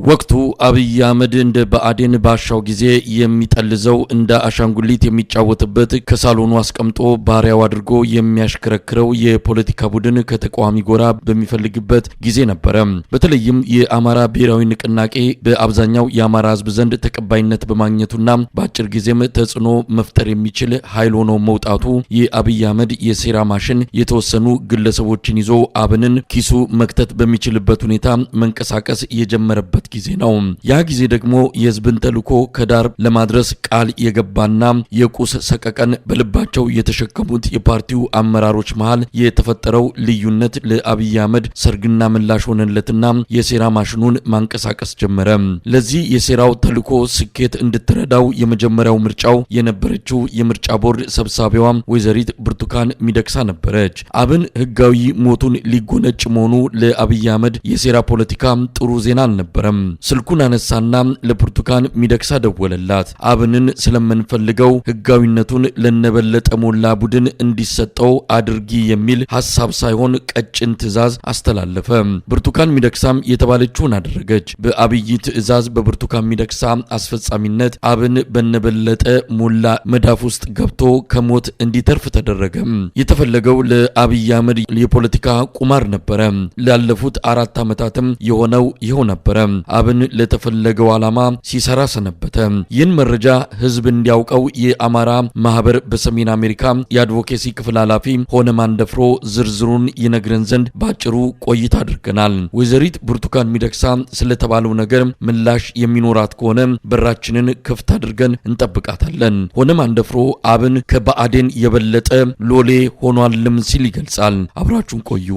ወቅቱ አብይ አህመድ እንደ በአዴን ባሻው ጊዜ የሚጠልዘው እንደ አሻንጉሊት የሚጫወትበት ከሳሎኑ አስቀምጦ ባሪያው አድርጎ የሚያሽከረክረው የፖለቲካ ቡድን ከተቃዋሚ ጎራ በሚፈልግበት ጊዜ ነበረ። በተለይም የአማራ ብሔራዊ ንቅናቄ በአብዛኛው የአማራ ሕዝብ ዘንድ ተቀባይነት በማግኘቱና በአጭር ጊዜም ተጽዕኖ መፍጠር የሚችል ኃይል ሆኖ መውጣቱ የአብይ አህመድ የሴራ ማሽን የተወሰኑ ግለሰቦችን ይዞ አብንን ኪሱ መክተት በሚችልበት ሁኔታ መንቀሳቀስ የጀመረበት ጊዜ ነው። ያ ጊዜ ደግሞ የህዝብን ተልዕኮ ከዳር ለማድረስ ቃል የገባና የቁስ ሰቀቀን በልባቸው የተሸከሙት የፓርቲው አመራሮች መሃል የተፈጠረው ልዩነት ለአብይ አህመድ ሰርግና ምላሽ ሆነለትና የሴራ ማሽኑን ማንቀሳቀስ ጀመረ። ለዚህ የሴራው ተልዕኮ ስኬት እንድትረዳው የመጀመሪያው ምርጫው የነበረችው የምርጫ ቦርድ ሰብሳቢዋ ወይዘሪት ብርቱካን ሚደቅሳ ነበረች። አብን ህጋዊ ሞቱን ሊጎነጭ መሆኑ ለአብይ አህመድ የሴራ ፖለቲካ ጥሩ ዜና አልነበረም። ስልኩን አነሳና ለብርቱካን ሚደቅሳ ደወለላት። አብንን ስለምንፈልገው ህጋዊነቱን ለነበለጠ ሞላ ቡድን እንዲሰጠው አድርጊ የሚል ሐሳብ ሳይሆን ቀጭን ትዕዛዝ አስተላለፈ። ብርቱካን ሚደቅሳም የተባለችውን አደረገች። በአብይ ትዕዛዝ በብርቱካን ሚደቅሳ አስፈጻሚነት አብን በነበለጠ ሞላ መዳፍ ውስጥ ገብቶ ከሞት እንዲተርፍ ተደረገ። የተፈለገው ለአብይ አህመድ የፖለቲካ ቁማር ነበረ። ላለፉት 4 ዓመታትም የሆነው ይኸው ነበረ። አብን ለተፈለገው ዓላማ ሲሰራ ሰነበተ። ይህን መረጃ ህዝብ እንዲያውቀው የአማራ ማህበር በሰሜን አሜሪካ የአድቮኬሲ ክፍል ኃላፊ ሆነ ማንደፍሮ ዝርዝሩን ይነግረን ዘንድ ባጭሩ ቆይታ አድርገናል። ወይዘሪት ብርቱካን ሚደቅሳ ስለተባለው ነገር ምላሽ የሚኖራት ከሆነ በራችንን ክፍት አድርገን እንጠብቃታለን። ሆነ ማንደፍሮ አብን ከበአዴን የበለጠ ሎሌ ሆኗልም ሲል ይገልጻል። አብራችሁን ቆዩ።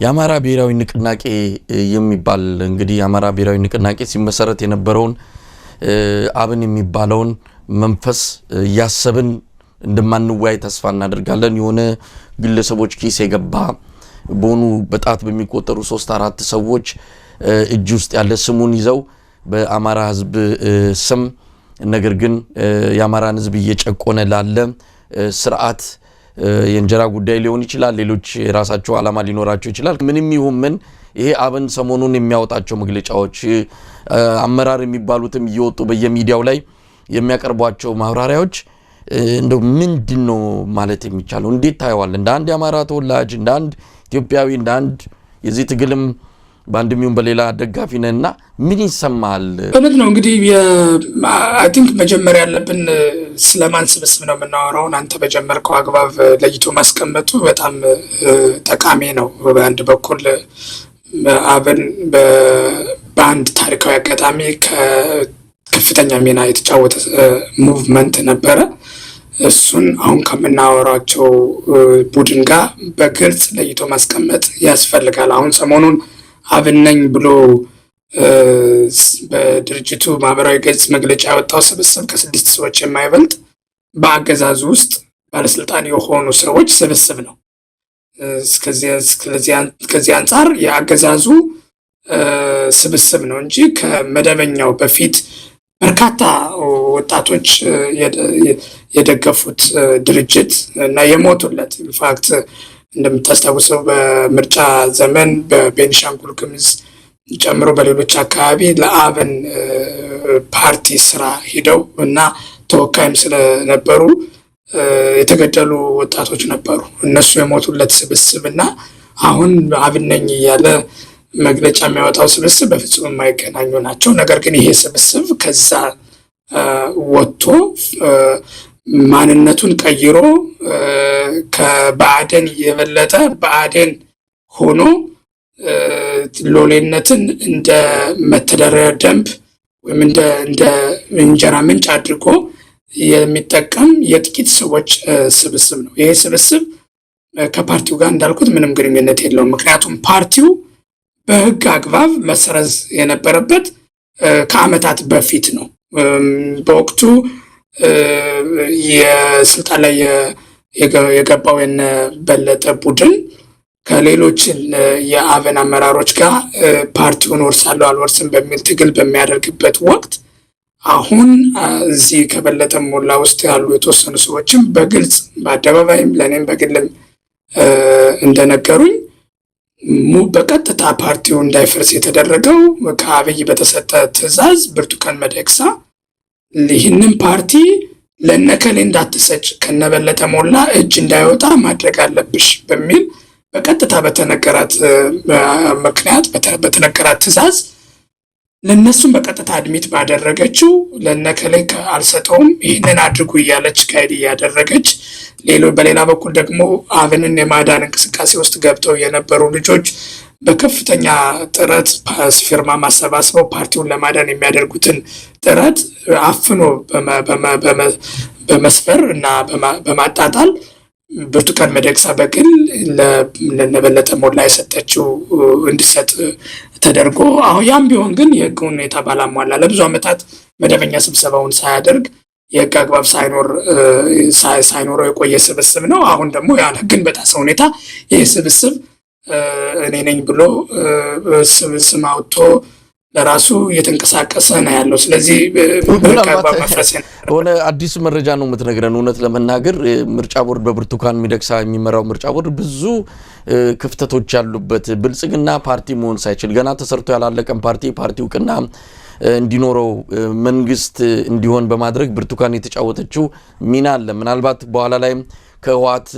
የአማራ ብሔራዊ ንቅናቄ የሚባል እንግዲህ የአማራ ብሔራዊ ንቅናቄ ሲመሰረት የነበረውን አብን የሚባለውን መንፈስ ያሰብን እንደማንወያይ ተስፋ እናደርጋለን። የሆነ ግለሰቦች ኪስ የገባ በሆኑ በጣት በሚቆጠሩ 3-4 ሰዎች እጅ ውስጥ ያለ ስሙን ይዘው በአማራ ህዝብ ስም ነገር ግን የአማራን ህዝብ እየጨቆነ ላለ ስርዓት የእንጀራ ጉዳይ ሊሆን ይችላል፣ ሌሎች የራሳቸው ዓላማ ሊኖራቸው ይችላል። ምንም ይሁን ምን ይሄ አብን ሰሞኑን የሚያወጣቸው መግለጫዎች አመራር የሚባሉትም እየወጡ በየሚዲያው ላይ የሚያቀርቧቸው ማብራሪያዎች እንደው ምንድነው ማለት የሚቻለው? እንዴት ታየዋል? እንደ አንድ የአማራ ተወላጅ፣ እንደ አንድ ኢትዮጵያዊ፣ እንደ አንድ የዚህ ትግልም ባንድሚውን በሌላ ደጋፊ ነህና ምን ይሰማል? እውነት ነው እንግዲህ አይ ቲንክ መጀመሪያ ያለብን ስለማን ስብስብ ነው የምናወራው። አንተ በጀመርከው አግባብ ለይቶ ማስቀመጡ በጣም ጠቃሚ ነው። በአንድ በኩል አብን በአንድ ታሪካዊ አጋጣሚ ከፍተኛ ሚና የተጫወተ ሙቭመንት ነበረ። እሱን አሁን ከምናወራቸው ቡድን ጋር በግልጽ ለይቶ ማስቀመጥ ያስፈልጋል። አሁን ሰሞኑን አብን ነኝ ብሎ በድርጅቱ ማህበራዊ ገጽ መግለጫ ያወጣው ስብስብ ከ6 ሰዎች የማይበልጥ በአገዛዙ ውስጥ ባለስልጣን የሆኑ ሰዎች ስብስብ ነው። ከዚህ አንጻር የአገዛዙ ስብስብ ነው እንጂ ከመደበኛው በፊት በርካታ ወጣቶች የደገፉት ድርጅት እና የሞቱለት ኢንፋክት እንደምታስታውሰው በምርጫ ዘመን በቤኒሻንጉል ጉሙዝ ጨምሮ በሌሎች አካባቢ ለአብን ፓርቲ ስራ ሄደው እና ተወካይም ስለነበሩ የተገደሉ ወጣቶች ነበሩ። እነሱ የሞቱለት ስብስብና አሁን አብን ነኝ እያለ መግለጫ የሚያወጣው ስብስብ በፍጹም የማይገናኙ ናቸው። ነገር ግን ይሄ ስብስብ ከዛ ወጥቶ ማንነቱን ቀይሮ ከበአዴን የበለጠ በአዴን ሆኖ ሎሌነትን እንደ መተዳደሪያ ደንብ ወይም እንደ እንጀራ ምንጭ አድርጎ የሚጠቀም የጥቂት ሰዎች ስብስብ ነው። ይሄ ስብስብ ከፓርቲው ጋር እንዳልኩት ምንም ግንኙነት የለውም። ምክንያቱም ፓርቲው በህግ አግባብ መሰረዝ የነበረበት ከዓመታት በፊት ነው። በወቅቱ የስልጣን ላይ የገባው የነበለጠ ቡድን ከሌሎች የአብን አመራሮች ጋር ፓርቲውን ወርሳለሁ አልወርስም በሚል ትግል በሚያደርግበት ወቅት አሁን እዚህ ከበለጠ ሞላ ውስጥ ያሉ የተወሰኑ ሰዎችም በግልጽ በአደባባይም ለእኔም በግልም እንደነገሩኝ በቀጥታ ፓርቲው እንዳይፈርስ የተደረገው ከአብይ በተሰጠ ትዕዛዝ ብርቱካን ሚደቅሳ ይህንን ፓርቲ ለነከሌ እንዳትሰጭ ከነበለጠ ሞላ እጅ እንዳይወጣ ማድረግ አለብሽ በሚል በቀጥታ በተነገራት ምክንያት በተነገራት ትዕዛዝ ለነሱም በቀጥታ አድሚት ባደረገችው ለነከሌ አልሰጠውም ይህንን አድርጉ እያለች ጋይድ እያደረገች በሌላ በኩል ደግሞ አብንን የማዳን እንቅስቃሴ ውስጥ ገብተው የነበሩ ልጆች በከፍተኛ ጥረት ፊርማ ማሰባሰብ ፓርቲውን ለማዳን የሚያደርጉትን ጥረት አፍኖ በመስፈር እና በማጣጣል ብርቱካን ሚደቅሳ በግል ለነበለጠ ሞላ የሰጠችው እንዲሰጥ ተደርጎ ያም ቢሆን ግን የህግ ሁኔታ ባላሟላ ለብዙ ዓመታት መደበኛ ስብሰባውን ሳያደርግ የህግ አግባብ ሳይኖረው የቆየ ስብስብ ነው። አሁን ደግሞ ያን ህግን በጣሰ ሁኔታ ይህ ስብስብ እኔ ነኝ ብሎ ስም አውጥቶ ለራሱ እየተንቀሳቀሰ ነው ያለው። ስለዚህ ሆነ አዲስ መረጃ ነው የምትነግረን። እውነት ለመናገር ምርጫ ቦርድ በብርቱካን ሚደቅሳ የሚመራው ምርጫ ቦርድ ብዙ ክፍተቶች ያሉበት ብልጽግና ፓርቲ መሆን ሳይችል ገና ተሰርቶ ያላለቀን ፓርቲ እውቅና እንዲኖረው መንግስት እንዲሆን በማድረግ ብርቱካን የተጫወተችው ሚና አለ። ምናልባት በኋላ ላይ ከህወሓት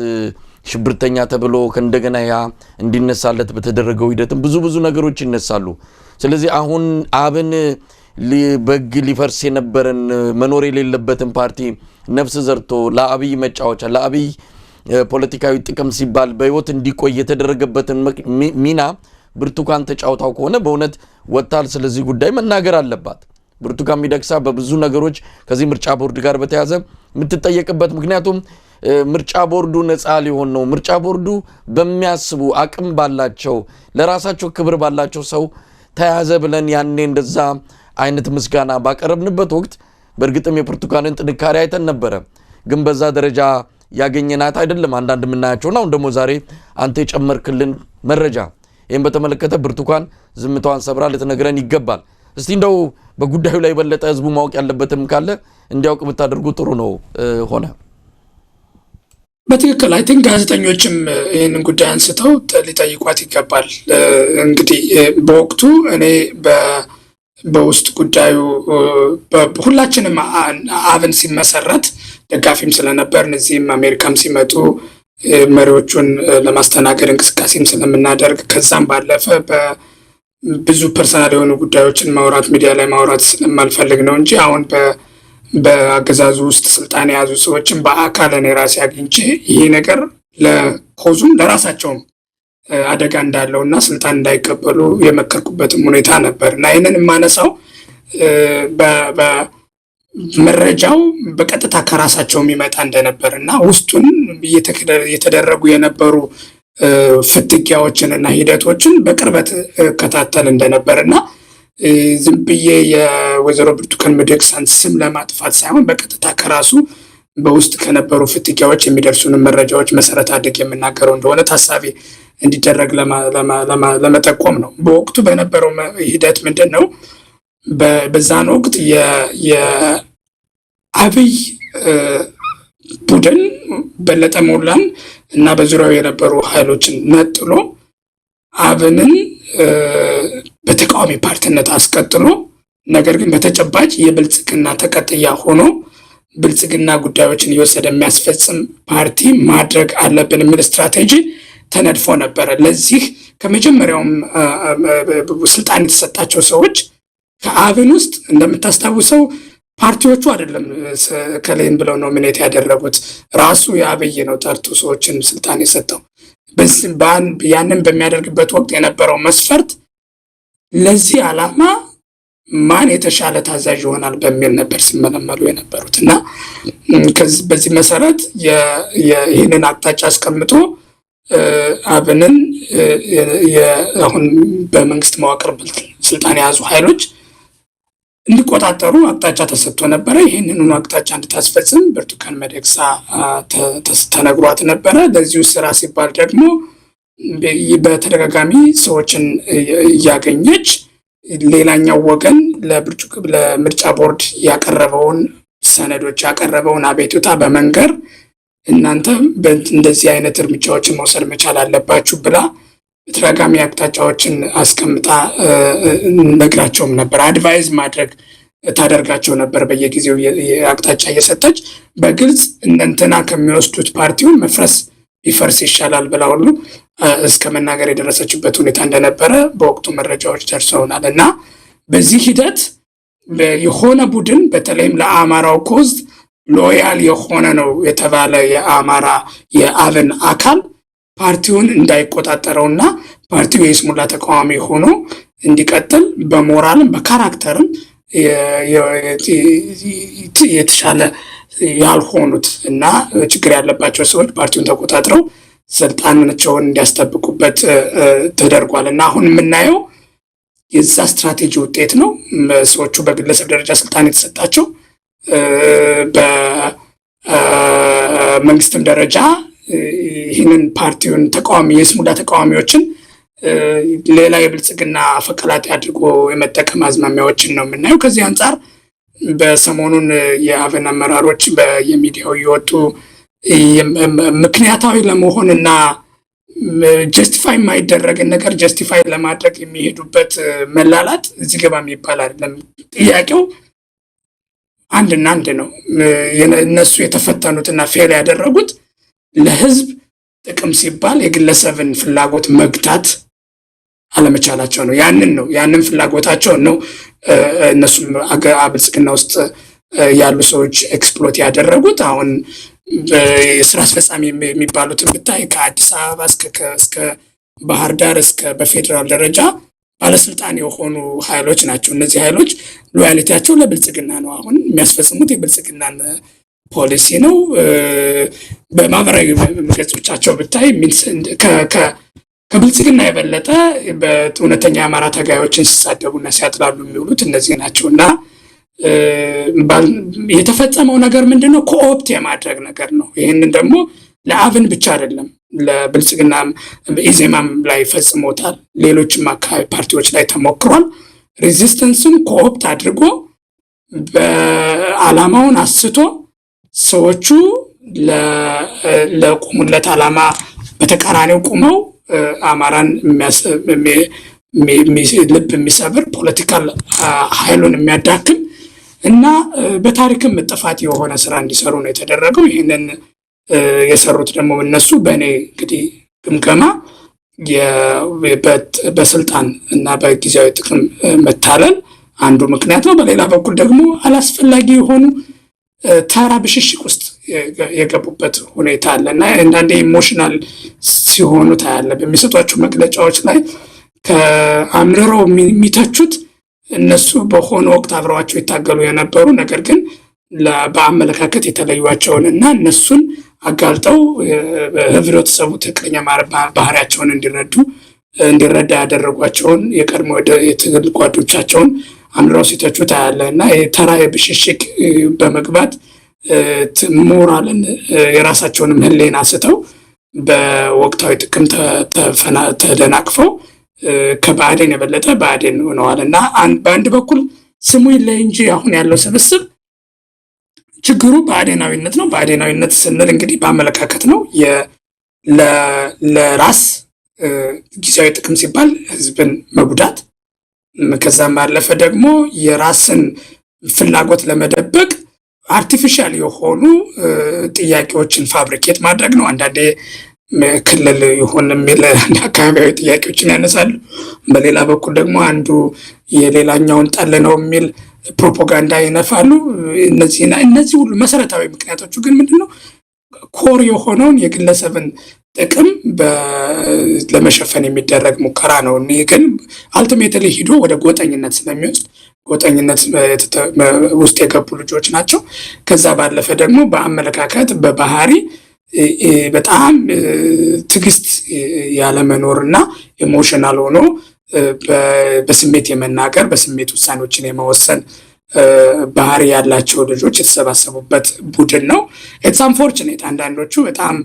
ሽብርተኛ ተብሎ ከእንደገና ያ እንዲነሳለት በተደረገው ሂደትም ብዙ ነገሮች ይነሳሉ። ስለዚህ አሁን አብን በግ ሊፈርስ የነበረን መኖር የሌለበትን ፓርቲ ነፍስ ዘርቶ ለአብይ መጫወቻ ለአብይ ፖለቲካዊ ጥቅም ሲባል በህይወት እንዲቆይ የተደረገበትን ሚና ብርቱካን ተጫውታው ከሆነ በእውነት ወጣል ስለዚህ ጉዳይ መናገር አለባት። ብርቱካን ሚደቅሳ በብዙ ነገሮች ከዚህ ምርጫ ቦርድ ጋር በተያያዘ የምትጠየቅበት ምክንያቱም ምርጫ ቦርዱ ነፃ ሊሆን ነው። ምርጫ ቦርዱ በሚያስቡ አቅም ባላቸው ለራሳቸው ክብር ባላቸው ሰው ተያዘ ብለን ያኔ እንደዛ አይነት ምስጋና ባቀረብንበት ወቅት በእርግጥም የብርቱካንን ጥንካሬ አይተን ነበረ። ግን በዛ ደረጃ ያገኘናት አይደለም አንዳንድ የምናያቸው ነው። ደግሞ ዛሬ አንተ የጨመርክልን መረጃ ይህን በተመለከተ ብርቱካን ዝምታዋን ሰብራ ልትነግረን ይገባል። እስቲ እንደው በጉዳዩ ላይ የበለጠ ህዝቡ ማወቅ ያለበትም ካለ እንዲያውቅ ብታደርጉ ጥሩ ነው። ሆነ በትክክል አይ ቲንክ ጋዜጠኞችም ይህንን ጉዳይ አንስተው ሊጠይቋት ይገባል። እንግዲህ በወቅቱ እኔ በውስጥ ጉዳዩ ሁላችንም አብን ሲመሰረት ደጋፊም ስለነበር እዚህም አሜሪካም ሲመጡ መሪዎቹን ለማስተናገድ እንቅስቃሴም ስለምናደርግ ከዛም ባለፈ ብዙ ፐርሰናል የሆኑ ጉዳዮችን ማውራት ሚዲያ ላይ ማውራት ስለማልፈልግ ነው እንጂ አሁን በአገዛዙ ውስጥ ስልጣን የያዙ ሰዎችን በአካል እኔ ራሴ አግኝቼ ይሄ ነገር ለኮዙም ለራሳቸውም አደጋ እንዳለው እና ስልጣን እንዳይቀበሉ የመከርኩበትም ሁኔታ ነበር እና ይህንን የማነሳው መረጃው በቀጥታ ከራሳቸው የሚመጣ እንደነበር እና ውስጡን እየተደረጉ የነበሩ ፍትጊያዎችን እና ሂደቶችን በቅርበት እከታተል እንደነበር እና ዝም ብዬ የወይዘሮ ብርቱካን ሚደቅሳን ስም ለማጥፋት ሳይሆን በቀጥታ ከራሱ በውስጥ ከነበሩ ፍትጊያዎች የሚደርሱን መረጃዎች መሰረት አድርጌ የምናገረው እንደሆነ ታሳቢ እንዲደረግ ለመጠቆም ነው። በወቅቱ በነበረው ሂደት ምንድን ነው? በዛን ወቅት የአብይ ቡድን በለጠ ሞላን እና በዙሪያው የነበሩ ኃይሎችን ነጥሎ አብንን በተቃዋሚ ፓርቲነት አስቀጥሎ ነገር ግን በተጨባጭ የብልጽግና ተቀጥያ ሆኖ ብልጽግና ጉዳዮችን እየወሰደ የሚያስፈጽም ፓርቲ ማድረግ አለብን የሚል ስትራቴጂ ተነድፎ ነበረ። ለዚህ ከመጀመሪያውም ስልጣን የተሰጣቸው ሰዎች ከአብን ውስጥ እንደምታስታውሰው ፓርቲዎቹ አይደለም ከሌን ብለው ኖሚኔት ያደረጉት ራሱ የአብይ ነው ጠርቶ ሰዎችን ስልጣን የሰጠው። ያንን በሚያደርግበት ወቅት የነበረው መስፈርት ለዚህ ዓላማ ማን የተሻለ ታዛዥ ይሆናል በሚል ነበር ሲመለመሉ የነበሩት እና በዚህ መሰረት ይህንን አቅጣጫ አስቀምጦ አብንን አሁን በመንግስት መዋቅር ስልጣን የያዙ ኃይሎች እንዲቆጣጠሩ አቅጣጫ ተሰጥቶ ነበረ። ይህንን አቅጣጫ እንድታስፈጽም ብርቱካን ሚደቅሳ ተነግሯት ነበረ። ለዚሁ ስራ ሲባል ደግሞ በተደጋጋሚ ሰዎችን እያገኘች ሌላኛው ወገን ለምርጫ ቦርድ ያቀረበውን ሰነዶች ያቀረበውን አቤቱታ በመንገር እናንተ እንደዚህ አይነት እርምጃዎችን መውሰድ መቻል አለባችሁ ብላ በተደጋጋሚ አቅጣጫዎችን አስቀምጣ ነግራቸውም ነበር። አድቫይዝ ማድረግ ታደርጋቸው ነበር። በየጊዜው አቅጣጫ እየሰጠች በግልጽ እንትና ከሚወስዱት ፓርቲውን መፍረስ ቢፈርስ ይሻላል ብላ ሁሉ እስከ መናገር የደረሰችበት ሁኔታ እንደነበረ በወቅቱ መረጃዎች ደርሰውናል። እና በዚህ ሂደት የሆነ ቡድን በተለይም ለአማራው ኮዝ ሎያል የሆነ ነው የተባለ የአብን አካል ፓርቲውን እንዳይቆጣጠረውና ፓርቲው የይስሙላ ተቃዋሚ ሆኖ እንዲቀጥል በሞራልም በካራክተርም የተሻለ ያልሆኑት እና ችግር ያለባቸው ሰዎች ፓርቲውን ተቆጣጥረው ስልጣናቸውን እንዲያስጠብቁበት ተደርጓል። እና አሁን የምናየው የዛ ስትራቴጂ ውጤት ነው። ሰዎቹ በግለሰብ ደረጃ ስልጣን የተሰጣቸው በመንግስትም ደረጃ ይህንን ፓርቲውን ተቃዋሚ የይስሙላ ተቃዋሚዎችን ሌላ የብልጽግና አፈቀላጤ አድርጎ የመጠቀም አዝማሚያዎችን ነው የምናየው። ከዚህ አንጻር በሰሞኑን የአብን አመራሮች በየሚዲያው እየወጡ ምክንያታዊ ለመሆንና ጀስቲፋይ የማይደረግን ነገር ጀስቲፋይ ለማድረግ የሚሄዱበት መላላት እዚህ ገባ የሚባል አይደለም። ጥያቄው አንድና አንድ ነው። እነሱ የተፈተኑትና ፌል ያደረጉት ለህዝብ ጥቅም ሲባል የግለሰብን ፍላጎት መግታት አለመቻላቸው ነው። ያንን ፍላጎታቸውን ነው እነሱም ብልጽግና ውስጥ ያሉ ሰዎች ኤክስፕሎት ያደረጉት። አሁን የስራ አስፈጻሚ የሚባሉትን ብታይ ከአዲስ አበባ እስከ ባህር ዳር እስከ በፌዴራል ደረጃ ባለስልጣን የሆኑ ኃይሎች ናቸው። እነዚህ ኃይሎች ሎያሊቲያቸው ለብልጽግና ነው። አሁን የሚያስፈጽሙት የብልጽግናን ፖሊሲ ነው። በማህበራዊ ገጾቻቸው ብታይ ከብልጽግና የበለጠ በእውነተኛ የአማራ ታጋዮችን ሲሳደቡና ሲያጥላሉ የሚውሉት እነዚህ ናቸው። እና የተፈጸመው ነገር ምንድነው? ኮኦፕት የማድረግ ነገር ነው። ይህንን ደግሞ ለአብን ብቻ አይደለም፣ ለብልጽግና ኢዜማም ላይ ፈጽሞታል። ሌሎችም አካባቢ ፓርቲዎች ላይ ተሞክሯል። ሬዚስተንስን ኮኦፕት አድርጎ በዓላማውን አስቶ ሰዎቹ ለቆሙለት ዓላማ በተቃራኒው ቁመው አማራን ልብ የሚሰብር ፖለቲካል ኃይሉን የሚያዳክም እና በታሪክም ጥፋት የሆነ ስራ እንዲሰሩ ነው የተደረገው። ይህንን የሰሩት ደግሞ እነሱ በእኔ እንግዲህ ግምገማ በስልጣን እና በጊዜያዊ ጥቅም መታለል አንዱ ምክንያት ነው። በሌላ በኩል ደግሞ አላስፈላጊ የሆኑ ተራ ብሽሽቅ ውስጥ የገቡበት ሁኔታ አለ እና አንዳንዴ ኢሞሽናል ሲሆኑ ታያለ። በሚሰጧቸው መግለጫዎች ላይ ከአምርረው የሚተቹት እነሱ በሆነ ወቅት አብረዋቸው ይታገሉ የነበሩ ነገር ግን በአመለካከት የተለዩቸውን እና እነሱን አጋልጠው ህብረተሰቡ ትክክለኛ ባህሪያቸውን እንዲረዳ ያደረጓቸውን የቀድሞ የትግል ጓዶቻቸውን አምርረው ሲተቹ ታያለ እና የተራ የብሽሽቅ በመግባት ሞራልን የራሳቸውንም ህሊና ስተው በወቅታዊ ጥቅም ተደናቅፈው ከባዕዴን የበለጠ ባዕዴን ሆነዋል። እና በአንድ በኩል ስሙ ይለይ እንጂ አሁን ያለው ስብስብ ችግሩ ባዕዴናዊነት ነው። ባዕዴናዊነት ስንል እንግዲህ በአመለካከት ነው። ለራስ ጊዜያዊ ጥቅም ሲባል ህዝብን መጉዳት፣ ከዛም ባለፈ ደግሞ የራስን ፍላጎት ለመደበቅ አርቲፊሻል የሆኑ ጥያቄዎችን ፋብሪኬት ማድረግ ነው። አንዳንዴ ክልል ይሁን የሚል አካባቢያዊ ጥያቄዎችን ያነሳሉ። በሌላ በኩል ደግሞ አንዱ የሌላኛውን ጠል ነው የሚል ፕሮፓጋንዳ ይነፋሉ። እነዚህ ሁሉ መሰረታዊ ምክንያቶቹ ግን ምንድነው? ኮር የሆነውን የግለሰብን ጥቅም ለመሸፈን የሚደረግ ሙከራ ነው። እኔ ግን አልቲሜትሊ ሂዶ ወደ ጎጠኝነት ስለሚወስድ ጎጠኝነት ውስጥ የገቡ ልጆች ናቸው። ከዛ ባለፈ ደግሞ በአመለካከት በባህሪ በጣም ትዕግስት ያለመኖር እና ኢሞሽናል ሆኖ በስሜት የመናገር በስሜት ውሳኔዎችን የመወሰን ባህሪ ያላቸው ልጆች የተሰባሰቡበት ቡድን ነው። ኢትስ አንፎርቹኔት አንዳንዶቹ በጣም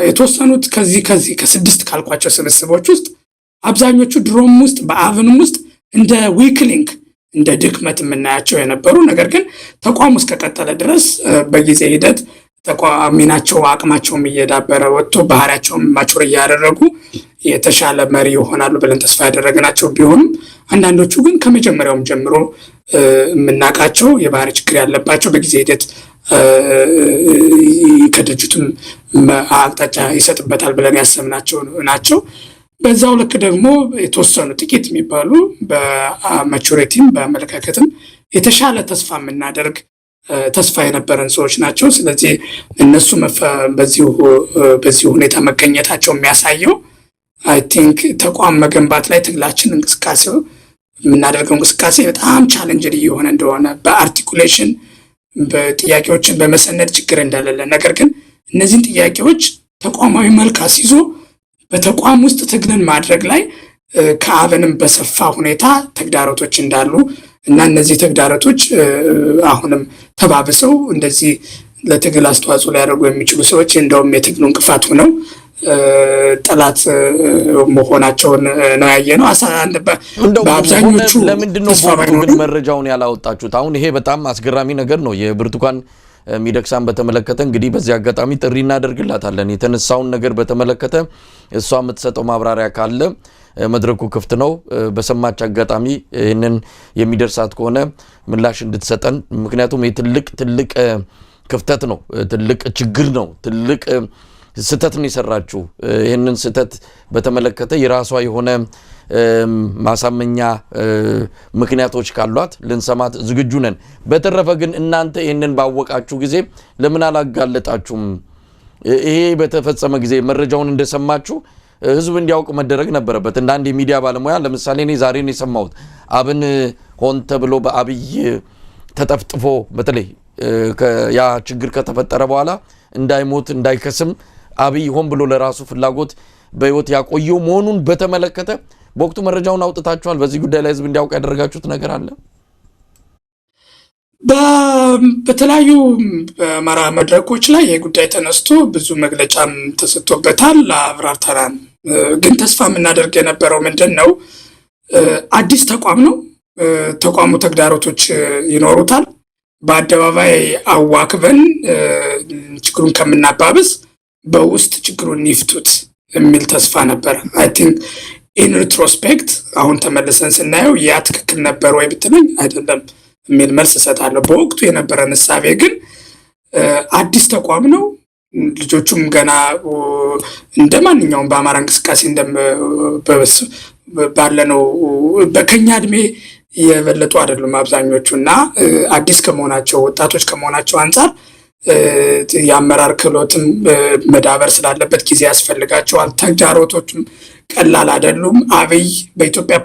የተወሰኑት ከዚህ ከስድስት ካልኳቸው ስብስቦች ውስጥ አብዛኞቹ ድሮም ውስጥ በአብንም ውስጥ እንደ ዊክሊንግ እንደ ድክመት የምናያቸው የነበሩ ነገር ግን ተቋሙ እስከቀጠለ ድረስ በጊዜ ሂደት ተቋሚናቸው አቅማቸውም እየዳበረ ወጥቶ ባህሪያቸውም ማቹር እያደረጉ የተሻለ መሪ ይሆናሉ ብለን ተስፋ ያደረግናቸው ቢሆንም አንዳንዶቹ ግን ከመጀመሪያውም ጀምሮ የምናውቃቸው የባህሪ ችግር ያለባቸው በጊዜ ሂደት ከድርጅቱም አቅጣጫ ይሰጥበታል ብለን ያሰብናቸው ናቸው። በዛው ልክ ደግሞ የተወሰኑ ጥቂት የሚባሉ በማቹሪቲም በአመለካከትም የተሻለ ተስፋ የምናደርግ ተስፋ የነበረን ሰዎች ናቸው። ስለዚህ እነሱ በዚሁ ሁኔታ መገኘታቸው የሚያሳየው አይ ቲንክ ተቋም መገንባት ላይ ትግላችን እንቅስቃሴው የምናደርገው እንቅስቃሴ በጣም ቻሌንጅ እየሆነ እንደሆነ በአርቲኩሌሽን በጥያቄዎችን በመሰነድ ችግር እንደሌለ ነገር ግን እነዚህን ጥያቄዎች ተቋማዊ መልክ አስይዞ በተቋም ውስጥ ትግልን ማድረግ ላይ ከአብንም በሰፋ ሁኔታ ተግዳሮቶች እንዳሉ እና እነዚህ ተግዳሮቶች አሁንም ተባብሰው እንደዚህ ለትግል አስተዋጽኦ ሊያደርጉ የሚችሉ ሰዎች እንደውም የትግሉ እንቅፋት ሆነው መሆናቸውን ነው ያየነው። በአብዛኞቹ ለምንድነው ግን መረጃውን ያላወጣችሁት? አሁን ይሄ በጣም አስገራሚ ነገር ነው። የብርቱካን ሚደቅሳን በተመለከተ እንግዲህ በዚህ አጋጣሚ ጥሪ እናደርግላታለን። የተነሳውን ነገር በተመለከተ እሷ የምትሰጠው ማብራሪያ ካለ መድረኩ ክፍት ነው። በሰማች አጋጣሚ ይህንን የሚደርሳት ከሆነ ምላሽ እንድትሰጠን። ምክንያቱም ትልቅ ክፍተት ነው፣ ትልቅ ችግር ነው፣ ትልቅ ስህተት ነው የሰራችው። ይህንን ስህተት በተመለከተ የራሷ የሆነ ማሳመኛ ምክንያቶች ካሏት ልንሰማት ዝግጁ ነን። በተረፈ ግን እናንተ ይህንን ባወቃችሁ ጊዜ ለምን አላጋለጣችሁም? ይሄ በተፈጸመ ጊዜ መረጃውን እንደሰማችሁ ህዝብ እንዲያውቅ መደረግ ነበረበት። እንደ አንድ የሚዲያ ባለሙያ ለምሳሌ እኔ ዛሬ ነው የሰማሁት አብን ሆን ተብሎ በአብይ ተጠፍጥፎ በተለይ ያ ችግር ከተፈጠረ በኋላ እንዳይሞት እንዳይከስም አብይ ሆን ብሎ ለራሱ ፍላጎት በህይወት ያቆየው መሆኑን በተመለከተ በወቅቱ መረጃውን አውጥታችኋል። በዚህ ጉዳይ ላይ ህዝብ እንዲያውቅ ያደረጋችሁት ነገር አለ? በተለያዩ በአማራ መድረኮች ላይ የጉዳይ ተነስቶ ብዙ መግለጫም ተሰጥቶበታል። አብራርተናል። ግን ተስፋ የምናደርግ የነበረው ምንድን ነው? አዲስ ተቋም ነው። ተቋሙ ተግዳሮቶች ይኖሩታል። በአደባባይ አዋክበን ችግሩን ከምናባብስ በውስጥ ችግሩን ይፍቱት የሚል ተስፋ ነበር። አይ ቲንክ ኢን ሪትሮስፔክት አሁን ተመልሰን ስናየው ያ ትክክል ነበር ወይ ብትለኝ አይደለም የሚል መልስ እሰጣለሁ። በወቅቱ የነበረን እሳቤ ግን አዲስ ተቋም ነው። ልጆቹም ገና እንደ ማንኛውም በአማራ እንቅስቃሴ ባለነው በከኛ እድሜ የበለጡ አይደሉም አብዛኞቹ እና አዲስ ከመሆናቸው ወጣቶች ከመሆናቸው አንጻር የአመራር ክህሎትም መዳበር ስላለበት ጊዜ ያስፈልጋቸዋል። ተግዳሮቶችም ቀላል አይደሉም። አብይ በኢትዮጵያ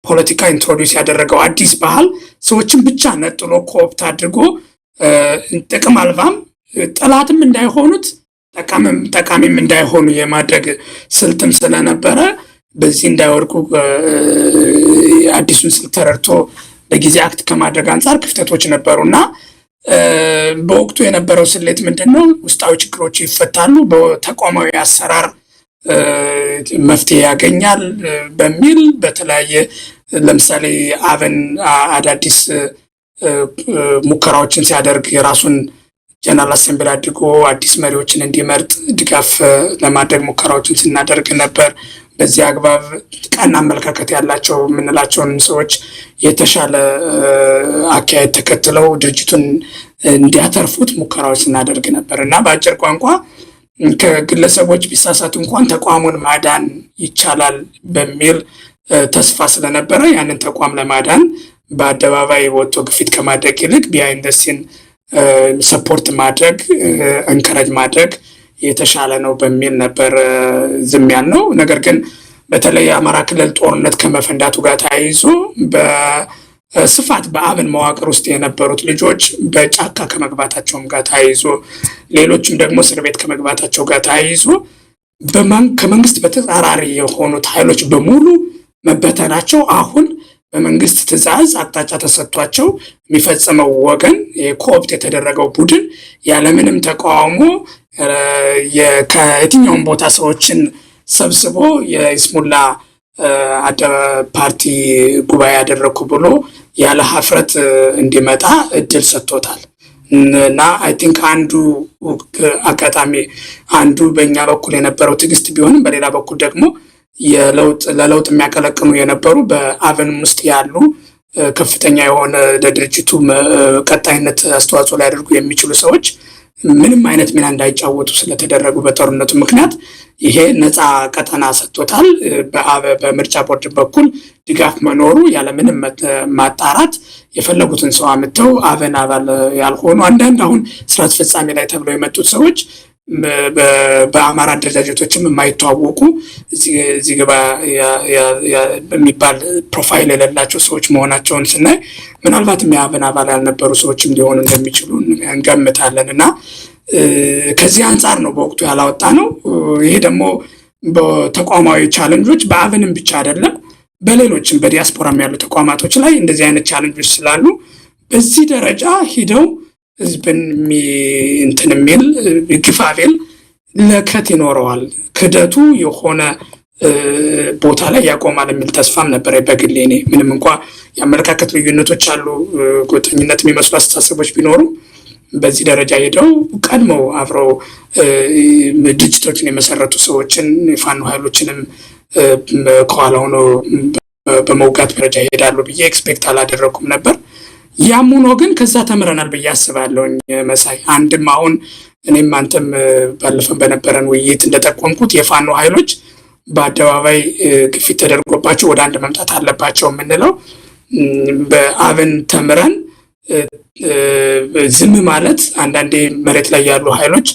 ፖለቲካ ኢንትሮዲውስ ያደረገው አዲስ ባህል ሰዎችን ብቻ ነጥሎ ኮፕት አድርጎ ጥቅም አልባም ጠላትም እንዳይሆኑት ጠቃሚም እንዳይሆኑ የማድረግ ስልትም ስለነበረ በዚህ እንዳይወድቁ አዲሱን ስልት ተረድቶ በጊዜ አክት ከማድረግ አንጻር ክፍተቶች ነበሩና በወቅቱ የነበረው ስሌት ምንድነው? ውስጣዊ ችግሮች ይፈታሉ፣ በተቋማዊ አሰራር መፍትሄ ያገኛል በሚል በተለያየ ለምሳሌ አብን አዳዲስ ሙከራዎችን ሲያደርግ የራሱን ጀነራል አሰምብሊ አድርጎ አዲስ መሪዎችን እንዲመርጥ ድጋፍ ለማድረግ ሙከራዎችን ስናደርግ ነበር። በዚህ አግባብ ቀና አመለካከት ያላቸው የምንላቸውን ሰዎች የተሻለ አካሄድ ተከትለው ድርጅቱን እንዲያተርፉት ሙከራዎች ስናደርግ ነበር እና በአጭር ቋንቋ ከግለሰቦች ቢሳሳቱ እንኳን ተቋሙን ማዳን ይቻላል በሚል ተስፋ ስለነበረ ያንን ተቋም ለማዳን በአደባባይ ወጥቶ ግፊት ከማድረግ ይልቅ ቢሃይንድ ዘ ሲን ሰፖርት ማድረግ እንከረጅ ማድረግ የተሻለ ነው በሚል ነበር ዝም ያልነው። ነገር ግን በተለይ የአማራ ክልል ጦርነት ከመፈንዳቱ ጋር ተያይዞ በስፋት በአብን መዋቅር ውስጥ የነበሩት ልጆች በጫካ ከመግባታቸውም ጋር ተያይዞ ሌሎችም ደግሞ እስር ቤት ከመግባታቸው ጋር ተያይዞ ከመንግስት በተጻራሪ የሆኑት ኃይሎች በሙሉ መበተናቸው አሁን በመንግስት ትዕዛዝ አቅጣጫ ተሰጥቷቸው የሚፈጽመው ወገን የኮፕት የተደረገው ቡድን ያለምንም ተቃውሞ ከየትኛውም ቦታ ሰዎችን ሰብስቦ የይስሙላ ፓርቲ ጉባኤ ያደረኩ ብሎ ያለ ሀፍረት እንዲመጣ እድል ሰጥቶታል። እና አይ ቲንክ አንዱ አጋጣሚ አንዱ በእኛ በኩል የነበረው ትዕግስት ቢሆንም በሌላ በኩል ደግሞ ለለውጥ የሚያቀለቅኑ የነበሩ በአብንም ውስጥ ያሉ ከፍተኛ የሆነ ለድርጅቱ ቀጣይነት አስተዋጽኦ ሊያደርጉ የሚችሉ ሰዎች ምንም አይነት ሚና እንዳይጫወቱ ስለተደረጉ በጦርነቱ ምክንያት ይሄ ነፃ ቀጠና ሰጥቶታል። በምርጫ ቦርድ በኩል ድጋፍ መኖሩ ያለምንም ማጣራት የፈለጉትን ሰው አምጥተው አብን አባል ያልሆኑ አንዳንድ አሁን ስራ አስፈጻሚ ላይ ተብለው የመጡት ሰዎች በአማራ አደረጃጀቶችም የማይተዋወቁ እዚህ ግባ በሚባል ፕሮፋይል የሌላቸው ሰዎች መሆናቸውን ስናይ ምናልባትም የአብን አባል ያልነበሩ ሰዎችም ሊሆኑ እንደሚችሉ እንገምታለን። እና ከዚህ አንጻር ነው በወቅቱ ያላወጣ ነው። ይሄ ደግሞ በተቋማዊ ቻለንጆች በአብንም ብቻ አይደለም፣ በሌሎችም በዲያስፖራም ያሉ ተቋማቶች ላይ እንደዚህ አይነት ቻለንጆች ስላሉ በዚህ ደረጃ ሂደው ህዝብን እንትን የሚል ግፋቤል ለከት ይኖረዋል፣ ክደቱ የሆነ ቦታ ላይ ያቆማል የሚል ተስፋም ነበር በግሌ። እኔ ምንም እንኳ የአመለካከት ልዩነቶች አሉ፣ ጎጠኝነት የሚመስሉ አስተሳሰቦች ቢኖሩም በዚህ ደረጃ ሄደው ቀድመው አብረው ድርጅቶችን የመሰረቱ ሰዎችን የፋኖ ኃይሎችንም ከኋላ ሆኖ በመውጋት ደረጃ ይሄዳሉ ብዬ ኤክስፔክት አላደረኩም ነበር። ያም ሆኖ ግን ከዛ ተምረናል ብዬ አስባለሁኝ። መሳይ አንድም አሁን እኔም አንተም ባለፈው በነበረን ውይይት እንደጠቆምኩት የፋኖ ኃይሎች በአደባባይ ግፊት ተደርጎባቸው ወደ አንድ መምጣት አለባቸው የምንለው በአብን ተምረን ዝም ማለት አንዳንዴ መሬት ላይ ያሉ ኃይሎች